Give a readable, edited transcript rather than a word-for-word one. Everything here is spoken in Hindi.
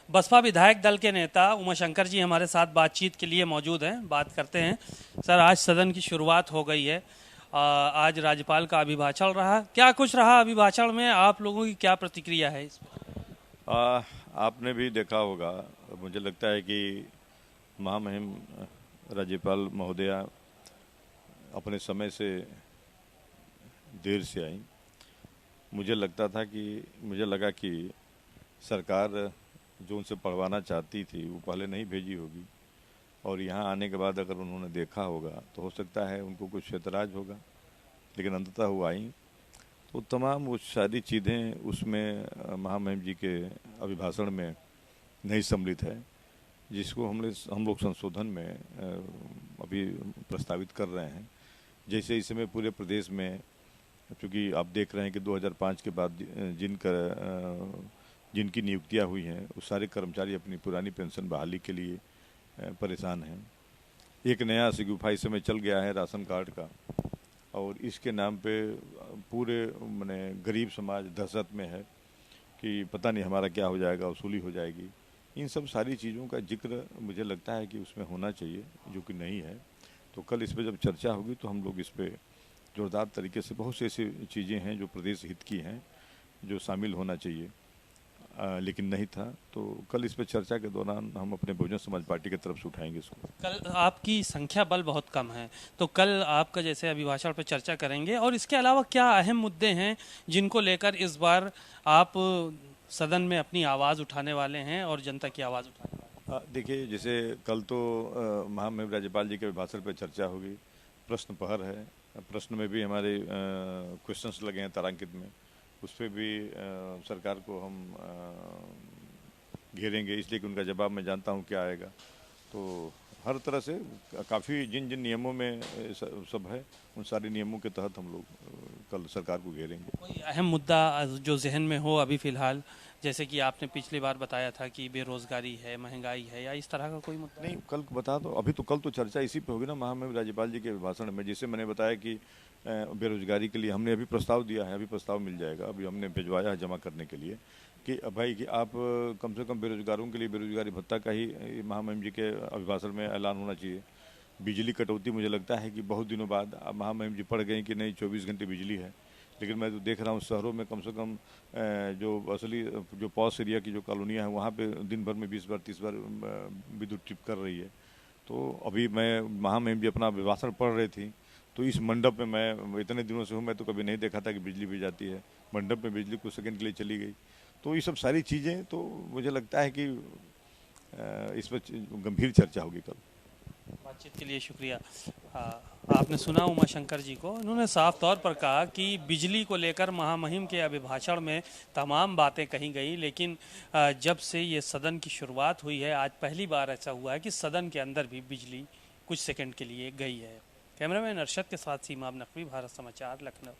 बसपा विधायक दल के नेता उमाशंकर जी हमारे साथ बातचीत के लिए मौजूद हैं। बात करते हैं। सर, आज सदन की शुरुआत हो गई है। आज राज्यपाल का अभिभाषण रहा, क्या कुछ रहा अभिभाषण में, आप लोगों की क्या प्रतिक्रिया है इस पर? आपने भी देखा होगा। मुझे लगता है कि महामहिम राज्यपाल महोदया अपने समय से देर से आई। मुझे लगा कि सरकार जो उनसे पढ़वाना चाहती थी वो पहले नहीं भेजी होगी, और यहाँ आने के बाद अगर उन्होंने देखा होगा तो हो सकता है उनको कुछ ऐतराज होगा, लेकिन अंततः वो आई। तो तमाम वो सारी चीज़ें उसमें महामहिम जी के अभिभाषण में नहीं सम्मिलित है, जिसको हम लोग संशोधन में अभी प्रस्तावित कर रहे हैं। जैसे इस समय पूरे प्रदेश में, क्योंकि आप देख रहे हैं कि 2005 के बाद जिनकी नियुक्तियां हुई हैं वो सारे कर्मचारी अपनी पुरानी पेंशन बहाली के लिए परेशान हैं। एक नया सिग्यूफा इस समय चल गया है राशन कार्ड का, और इसके नाम पे पूरे माने गरीब समाज दहशत में है कि पता नहीं हमारा क्या हो जाएगा, वसूली हो जाएगी। इन सब सारी चीज़ों का जिक्र मुझे लगता है कि उसमें होना चाहिए, जो कि नहीं है। तो कल इस पर जब चर्चा होगी तो हम लोग इस पर जोरदार तरीके से, बहुत सी ऐसी चीज़ें हैं जो प्रदेश हित की हैं, जो शामिल होना चाहिए, लेकिन नहीं था। तो कल इस पर चर्चा के दौरान हम अपने बहुजन समाज पार्टी की तरफ से उठाएंगे इसको। कल आपकी संख्या बल बहुत कम है, तो कल आपका जैसे अभिभाषण पर चर्चा करेंगे, और इसके अलावा क्या अहम मुद्दे हैं जिनको लेकर इस बार आप सदन में अपनी आवाज़ उठाने वाले हैं और जनता की आवाज़ उठाने वाले हैं? देखिए, जैसे कल तो महामहिम राज्यपाल जी के अभिभाषण पर चर्चा होगी। प्रश्न प्रहर है, प्रश्न में भी हमारे क्वेश्चंस लगे हैं तारांकित में, उस पर भी सरकार को हम घेरेंगे, इसलिए कि उनका जवाब मैं जानता हूँ क्या आएगा। तो हर तरह से काफ़ी जिन जिन नियमों में सब है, उन सारे नियमों के तहत हम लोग कल सरकार को घेरेंगे। कोई अहम मुद्दा जो जहन में हो अभी फिलहाल, जैसे कि आपने पिछली बार बताया था कि बेरोजगारी है, महंगाई है, या इस तरह का कोई मुद्दा? नहीं, कल बता दो। अभी तो कल तो चर्चा इसी पे होगी ना, महामहिम राज्यपाल जी के भाषण में। जैसे मैंने बताया कि बेरोजगारी के लिए हमने अभी प्रस्ताव दिया है, अभी प्रस्ताव मिल जाएगा, अभी हमने भिजवाया है जमा करने के लिए कि भाई कि आप कम से कम बेरोजगारों के लिए बेरोजगारी भत्ता का ही महामहिम जी के अभिभाषण में ऐलान होना चाहिए। बिजली कटौती, मुझे लगता है कि बहुत दिनों बाद अब महामहिम जी पढ़ गए कि नहीं 24 घंटे बिजली है, लेकिन मैं तो देख रहा हूँ शहरों में कम से कम जो असली जो पॉश एरिया की जो कॉलोनियाँ हैं वहाँ पे दिन भर में 20 बार 30 बार विद्युत ट्रिप कर रही है। तो अभी मैं महामहिम जी अपना अभिभाषण पढ़ रही थी, तो इस मंडप में मैं इतने दिनों से हूँ, मैं तो कभी नहीं देखा था कि बिजली भी जाती है। मंडप में बिजली कुछ सेकंड के लिए चली गई। तो ये सब सारी चीज़ें, तो मुझे लगता है कि इस पर गंभीर चर्चा होगी कल। बातचीत के लिए शुक्रिया। आपने सुना उमाशंकर जी को, उन्होंने साफ तौर पर कहा कि बिजली को लेकर महामहिम के अभिभाषण में तमाम बातें कही गई, लेकिन जब से ये सदन की शुरुआत हुई है, आज पहली बार ऐसा हुआ है कि सदन के अंदर भी बिजली कुछ सेकंड के लिए गई है। कैमरामैन अरशद के साथ सीमा नकवी, भारत समाचार, लखनऊ।